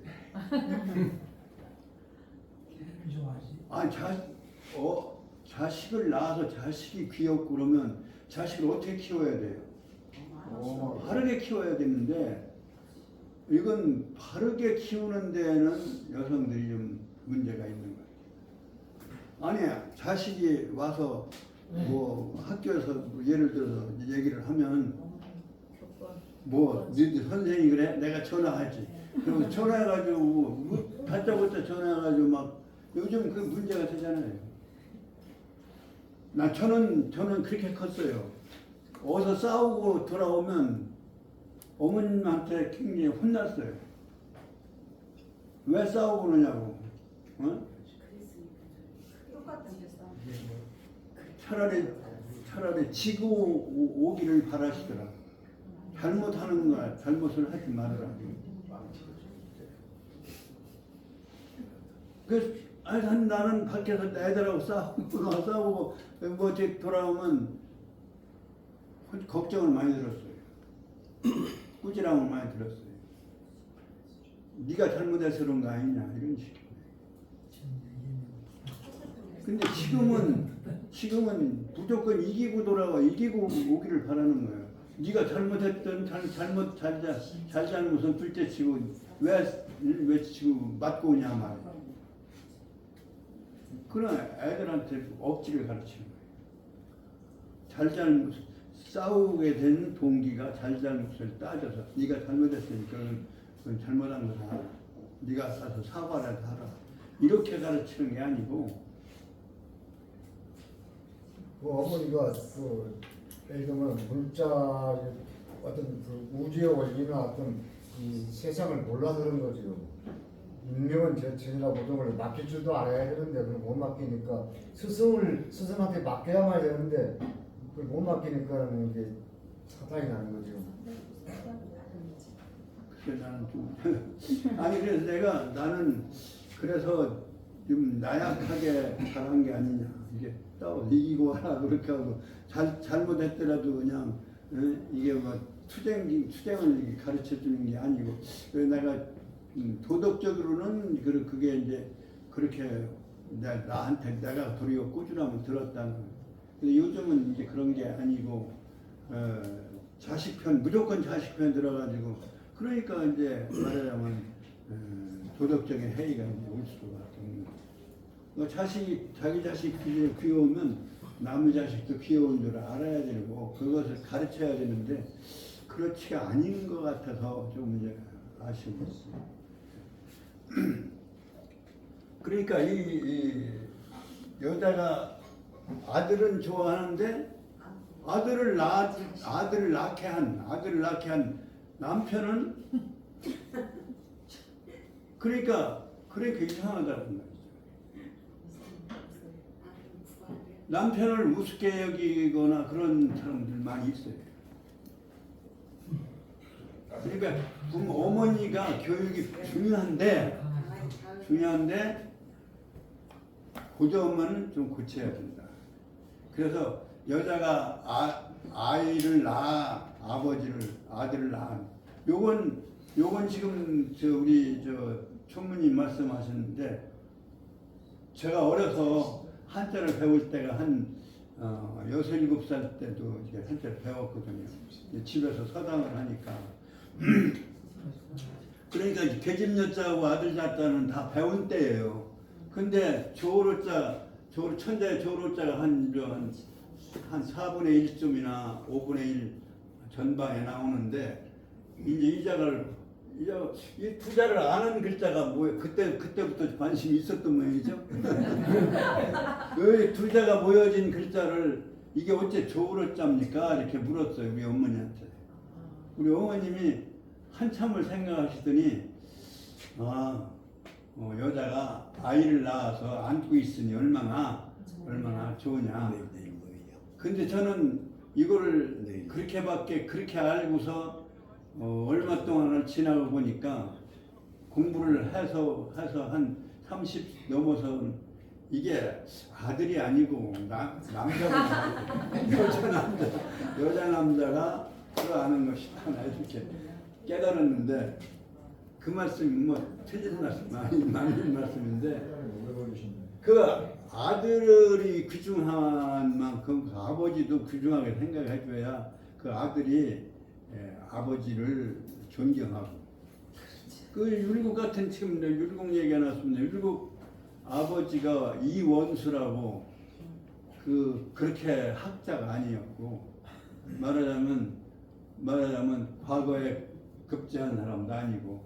자식을 낳아서 자식이 귀엽고 그러면 자식을 어떻게 키워야 돼요? 바르게 키워야겠는데 이건 바르게 키우는 데에는 여성들이 좀 문제가 있는 거예요. 아니야 자식이 와서 뭐 학교에서 예를 들어서 얘기를 하면 뭐 너희 선생이 그래? 내가 전화하지. 그리고 전화해가지고 다짜고짜 전화해가지고 막 요즘 그 문제가 되잖아요. 저는 그렇게 컸어요. 어디서 싸우고 돌아오면 어머님한테 굉장히 혼났어요. 왜 싸우고 그러냐고. 어? 차라리 지고 오기를 바라시더라. 잘못하는 거야. 잘못을 하지 말아라. 나는 밖에서 애들하고 싸우고 뭐 이제 돌아오면 걱정을 많이 들었어요. 꾸지람을 많이 들었어요. 네가 잘못해서 그런 거 아니냐 이런 식으로. 근데 지금은 무조건 이기고 이기고 오기를 바라는 거예요. 네가 잘못했던 잘못은 둘째치고 왜 치고 맞고 오냐 말이야. 그런 애들한테 억지를 가르치는 거예요. 싸우게 된 동기가 잘잘못을 따져서 네가 잘못했으니까 그건 잘못한 거다. 네가 가서 사과를 하라. 이렇게 가르치는 게 아니고 어머니가 예를 들면 문자 어떤 우주의 원리나 어떤 이 세상을 몰라서 그런 거죠. 인명은 제천이라 모종을 맡길 줄도 알아야 되는데 그걸 못 맡기니까 스승한테 맡겨야만 되는데 그걸 못 맡기니까는 이게 사탄이 나는 거죠. 그래 나는 좀 아니 그래서 나는 그래서 좀 나약하게 잘한 게 아니냐 이게 또 이기고 하라 그렇게 하고 잘못했더라도 그냥 이게 뭐 투쟁을 가르쳐 주는 게 아니고 그래서 내가 도덕적으로는 그게 이제 그렇게 나한테 내가 도리어 꾸준하면 들었다는. 근데 요즘은 이제 그런 게 아니고 자식 편 무조건 자식 편 들어가지고 그러니까 이제 말하자면 도덕적인 해이가 이제 올 수밖에 없는 거죠. 자기 자식 귀여우면 남의 자식도 귀여운 줄 알아야 되고 그것을 가르쳐야 되는데 그렇지가 아닌 것 같아서 좀 이제 아쉬운 거 있어요. 그러니까 이 여자가 아들은 좋아하는데 아들을 낳게 한 남편은 그러니까 이상하다는 말이죠. 남편을 우습게 여기거나 그런 사람들 많이 있어요. 그러니까 어머니가 교육이 중요한데 그 점은 좀 고쳐야 된다. 그래서 여자가 아들을 낳은 요건 지금 우리 총무님 말씀하셨는데 제가 어려서 한자를 배울 때가 한 6, 7살 때도 이제 한자를 배웠거든요. 집에서 서당을 하니까. 그러니까 계집여자하고 아들자자는 다 배운 때예요. 근데 천자의 조로자가 한 4분의 1점이나 5분의 1 전방에 나오는데 이제 이 투자를 아는 글자가 뭐예요? 그때부터 관심이 있었던 모양이죠. 왜 투자가 모여진 글자를 이게 어째 조로자입니까? 이렇게 물었어요 우리 어머니한테. 우리 어머님이 한참을 생각하시더니 여자가 아이를 낳아서 안고 있으니 얼마나 좋으냐. 근데 저는 이거를 그렇게 알고서 얼마 동안을 지나고 보니까 공부를 해서 한 30 넘어서 이게 아들이 아니고 남자가 여자 남자가 들어가는 것이다 이렇게 깨달았는데 그 말씀이 뭐 틀린 말씀 맞는 말씀인데 그 아들이 귀중한 만큼 그 아버지도 귀중하게 생각해줘야 그 아들이 아버지를 존경하고 그 율곡 같은 지금 율곡 얘기가 나왔습니다. 율곡 아버지가 이원수라고 그렇게 학자가 아니었고 말하자면 과거에 급제한 사람도 아니고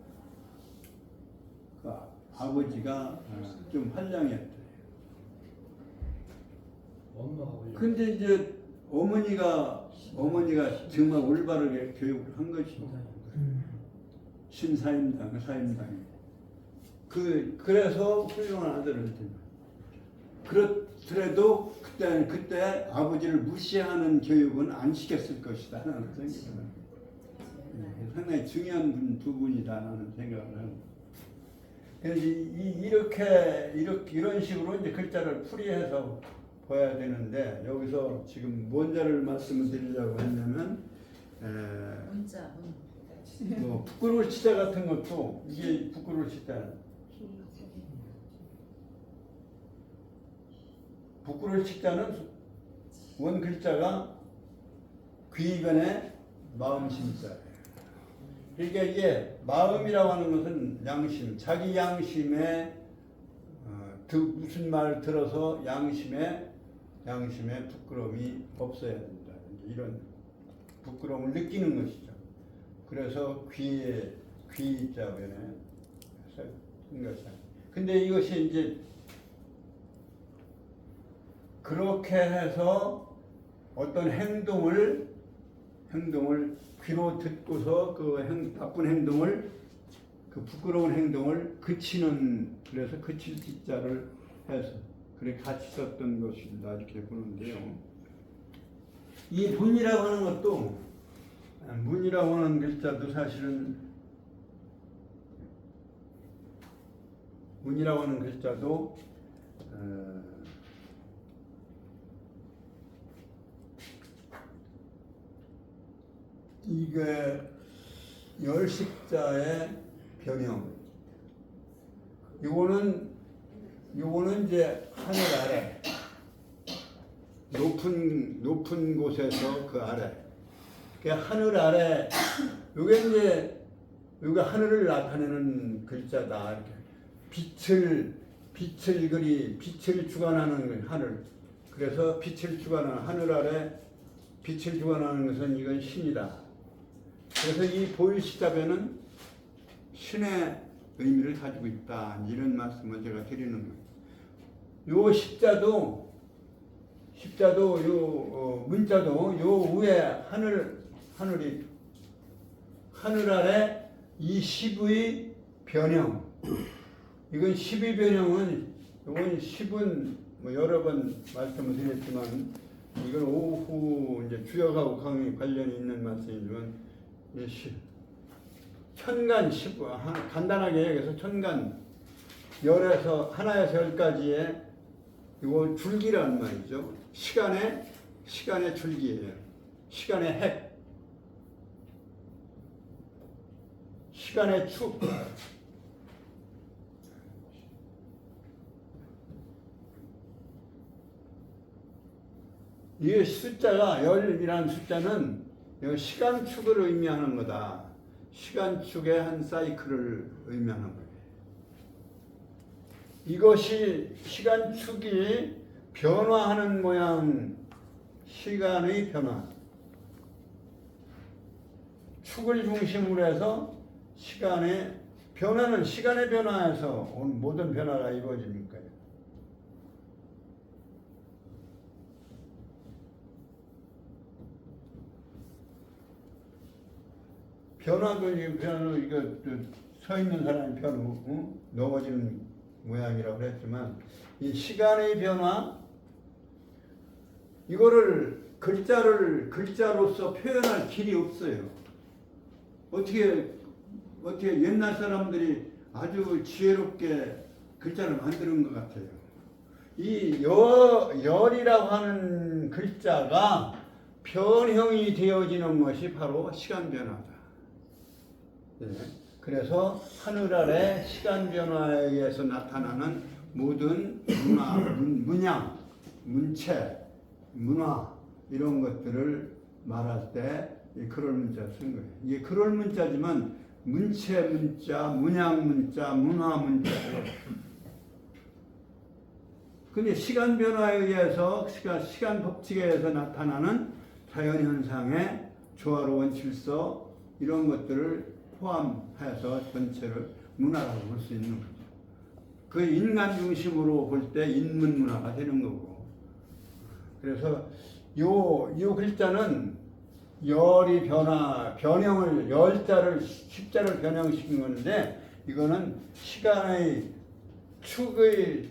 그 아버지가 좀 활량했대. 근데 이제 어머니가 정말 올바르게 교육을 한 것이죠. 사임당이. 그래서 훌륭한 아들을 둔. 그렇더라도 그때 아버지를 무시하는 교육은 안 시켰을 것이다 라는 생각을 합니다. 상당히 중요한 두 분이다라는 생각을 합니다. 그래서 이런 식으로 이제 글자를 풀이해서 봐야 되는데 여기서 지금 뭔자를 말씀을 드리려고 했냐면 문자. 뭐 부끄러울 치자 같은 것도 이게 부끄러울 치자. 부끄러울 치자는 원 글자가 귀변의 마음심자예요. 그러니까 이게 마음이라고 하는 것은 양심, 자기 양심에 무슨 말을 들어서 양심에 부끄러움이 없어야 된다. 이런 부끄러움을 느끼는 것이죠. 그래서 귀자변에 쓴 것이다. 근데 이것이 이제 그렇게 해서 어떤 행동을 귀로 듣고서 그 나쁜 행동을 그 부끄러운 행동을 그치는, 그래서 그칠 지자를 해서 그래 같이 썼던 것이다 이렇게 보는데요. 이 문이라고 하는 것도, 문이라고 하는 글자도 사실은, 문이라고 하는 글자도 이게 열십자의 변형. 요거는 이제 하늘 아래, 높은 곳에서 그 아래. 그 하늘 아래, 요게 이제 요게 하늘을 나타내는 글자다. 이렇게 빛을 주관하는 하늘. 그래서 빛을 주관하는 하늘 아래 빛을 주관하는 것은 이건 신이다. 그래서 이 보일십자가는 신의 의미를 가지고 있다. 이런 말씀을 제가 드리는 거예요. 요 십자도 요 문자도 요 위에 하늘 아래 이 십의 변형. 이건 십의 변형은, 이건 십은 뭐 여러 번 말씀을 드렸지만 이건 오후 이제 주역하고 강의 관련이 있는 말씀이지만 천간 십, 간단하게 얘기해서 천간 열에서 하나에서 열까지의 이거 줄기라는 말이죠. 시간의 줄기예요. 시간의 핵, 시간의 축. 이 숫자가 열이라는 숫자는 시간축을 의미하는 거다. 시간축의 한 사이클을 의미하는 거예요. 이것이 시간축이 변화하는 모양, 시간의 변화. 축을 중심으로 해서 시간의 변화는 시간의 변화에서 온 모든 변화가 이루어지니까요. 변화도 이거 서 있는 사람이 변화, 넘어지는 모양이라고 그랬지만 이 시간의 변화, 이거를 글자로서 표현할 길이 없어요. 어떻게 옛날 사람들이 아주 지혜롭게 글자를 만드는 것 같아요. 이 열이라고 하는 글자가 변형이 되어지는 것이 바로 시간 변화다. 네. 그래서 하늘 아래 시간 변화에 의해서 나타나는 모든 문양, 문체, 문화 이런 것들을 말할 때 이 그럴 문자 쓴 거예요. 이게 그럴 문자지만 문체 문자, 문양 문자, 문화 문자예요. 근데 시간 변화에 의해서 시간 법칙에 의해서 나타나는 자연 현상의 조화로운 질서 이런 것들을 포함해서 전체를 문화라고 볼 수 있는 거죠. 그 인간 중심으로 볼 때 인문 문화가 되는 거고. 그래서 요 글자는 열이 변형을 열자를 십자를 변형시킨 건데 이거는 시간의 축의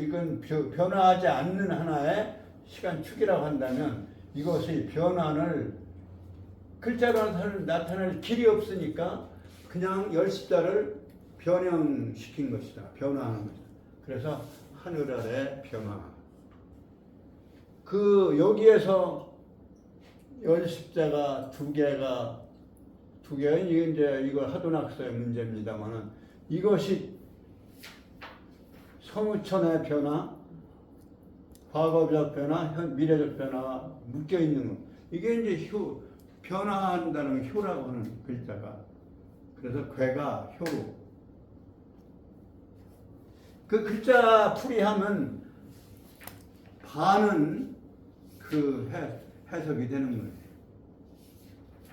이건 변화하지 않는 하나의 시간 축이라고 한다면 이것의 변화를 글자로 나타낼 길이 없으니까 그냥 열십자를 변형시킨 것이다. 변화하는 것이다. 그래서 하늘 아래 변화. 여기에서 열십자가 두 개가 이제 이거 하도낙서의 문제입니다만은 이것이 성우천의 변화, 과거적 변화, 미래적 변화가 묶여 있는 것. 이게 이제 변화한다는 효라고 하는 글자가. 그래서 괴가 효로. 그 글자 풀이하면 반은 그 해석이 되는 거예요.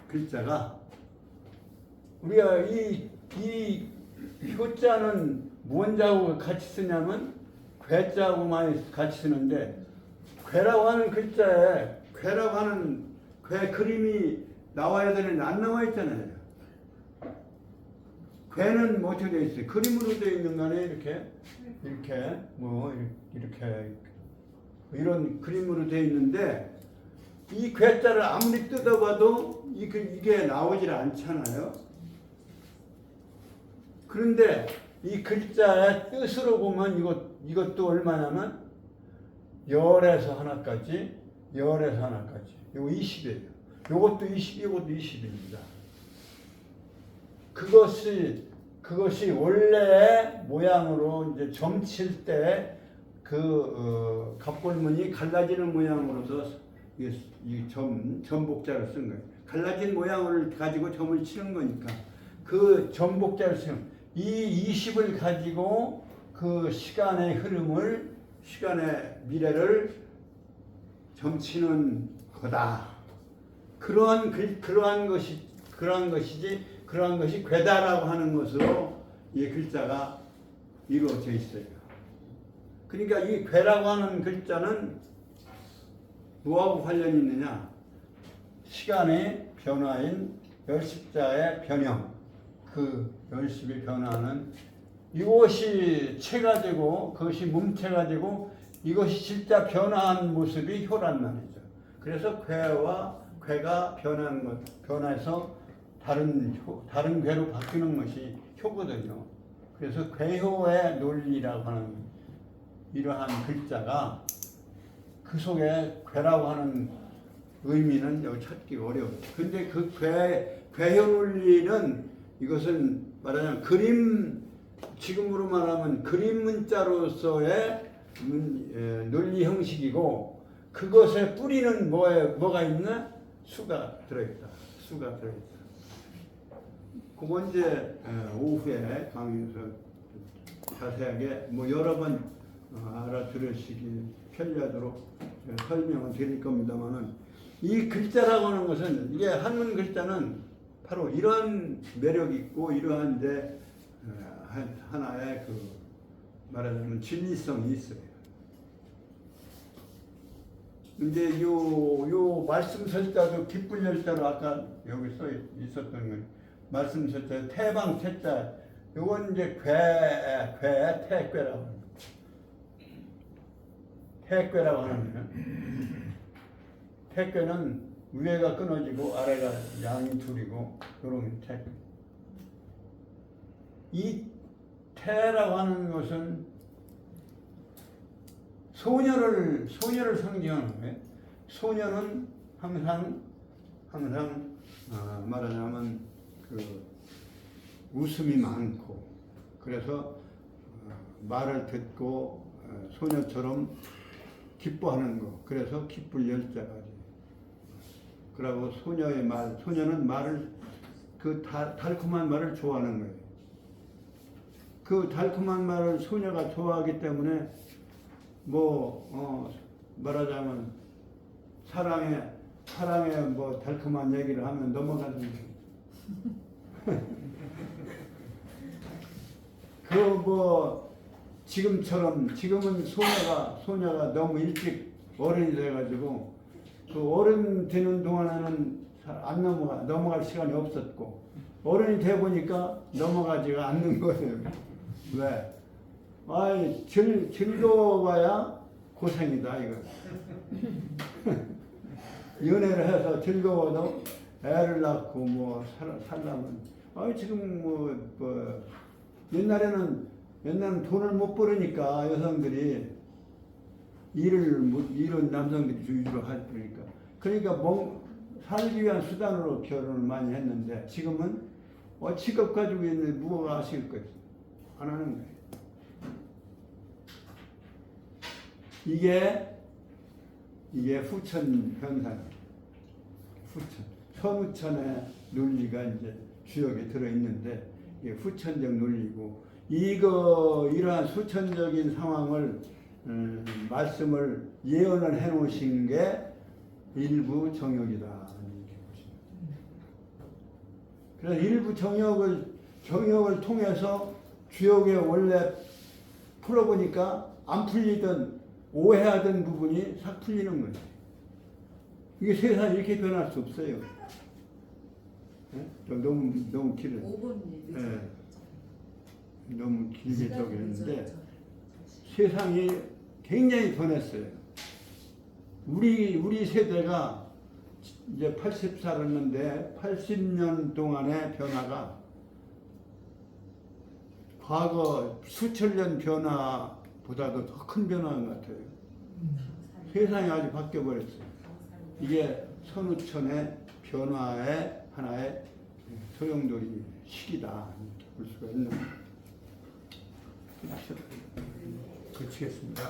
글자가 우리가 이 효자는 뭔 자하고 같이 쓰냐면 괴자하고 많이 같이 쓰는데 괴라고 하는 글자에 괴라고 하는 괴 그림이 나와야 되는데 안 나와 있잖아요. 괴는 뭐 어떻게 되어 있어요? 그림으로 되어 있는 거네. 이렇게 이런 그림으로 되어 있는데 이 괴자를 아무리 뜯어봐도 이게 나오질 않잖아요. 그런데 이 글자의 뜻으로 보면 이것도 얼마냐면 열에서 하나까지 요거 20이에요. 요것도 20, 이것도 20입니다. 그것이 원래의 모양으로 이제 점칠 때 갑골문이 갈라지는 모양으로서 이 점복자를 쓴 거예요. 갈라진 모양을 가지고 점을 치는 거니까 그 점복자를 쓰는 이 20을 가지고 그 시간의 흐름을 시간의 미래를 점치는 거다. 그러한 것이 괴다라고 하는 것으로 이 글자가 이루어져 있어요. 그러니까 이 괴라고 하는 글자는 뭐하고 관련이 있느냐? 시간의 변화인 열십자의 변형, 그 열십의 변화는 이것이 체가 되고 그것이 몸체가 되고 이것이 진짜 변화한 모습이 효란 말이죠. 그래서 괴가 변해서 다른 괴로 바뀌는 것이 효거든요. 그래서 괴효의 논리라고 하는 이러한 글자가 그 속에 괴라고 하는 의미는 여기 찾기 어려워요. 근데 그 괴효 논리는 이것은 말하자면 지금으로 말하면 그림 문자로서의 논리 형식이고 그것의 뿌리는 뭐가 있나? 수가 들어있다. 그건 이제 오후에 강의에서 자세하게 여러 번 알아들으시기 편리하도록 설명을 드릴 겁니다만은 이 글자라고 하는 것은 이게 한문 글자는 바로 이러한 매력이 있고 이러한 이제 하나의 말하자면 진리성이 있어요. 이제 요 말씀설자도 기쁜 열자로 아까 여기 써 있었던 거 말씀설자 태방 태자 요건 이제 태괴라고 합니다. 태괴라고 하는 거예요. 태괴는 위에가 끊어지고 아래가 양이 둘이고 요런 게 태괴. 이 태라고 하는 것은 소녀를 상징하는 거예요. 소녀는 항상 말하자면 웃음이 많고 그래서 말을 듣고 소녀처럼 기뻐하는 거. 그래서 기쁠 열자까지. 그리고 소녀는 말을 달콤한 말을 좋아하는 거예요. 그 달콤한 말을 소녀가 좋아하기 때문에 말하자면 사랑에 달콤한 얘기를 하면 넘어가는 거예요. 지금은 소녀가 너무 일찍 어른이 돼가지고 그 어른 되는 동안에는 안 넘어갈 시간이 없었고 어른이 돼 보니까 넘어가지가 않는 거예요. 왜? 즐거워봐야 고생이다 이거. 연애를 해서 즐거워도 애를 낳고 살려면 지금 옛날에는 돈을 못 벌으니까 여성들이 일은 남성들이 주위로 하니까 그러니까 살기 위한 수단으로 결혼을 많이 했는데 지금은 직업 가지고 있는 무엇가 아실 거예요. 안 하는 거예요. 이게 후천 현상이에요. 선후천의 논리가 이제 주역에 들어있는데 이게 후천적 논리고 이러한 수천적인 상황을 말씀을 예언을 해놓으신 게 일부 정역이다 이렇게 보시면. 그래서 일부 정역을 통해서 주역에 원래 풀어보니까 안 풀리던 오해하던 부분이 싹 풀리는 거예요. 이게 세상이 이렇게 변할 수 없어요. 네? 너무 길어요. 5분이 네. 너무 길게 시간이 적었는데 늦어요. 세상이 굉장히 변했어요. 우리 세대가 이제 80 살았는데 80년 동안의 변화가 과거 수천 년 변화보다도 더 큰 변화인 것 같아요. 세상이 아주 바뀌어 버렸어요. 이게 선우천의 변화의 하나의 소용돌이 시기다 이렇게 볼 수가 있는. 그치겠습니다.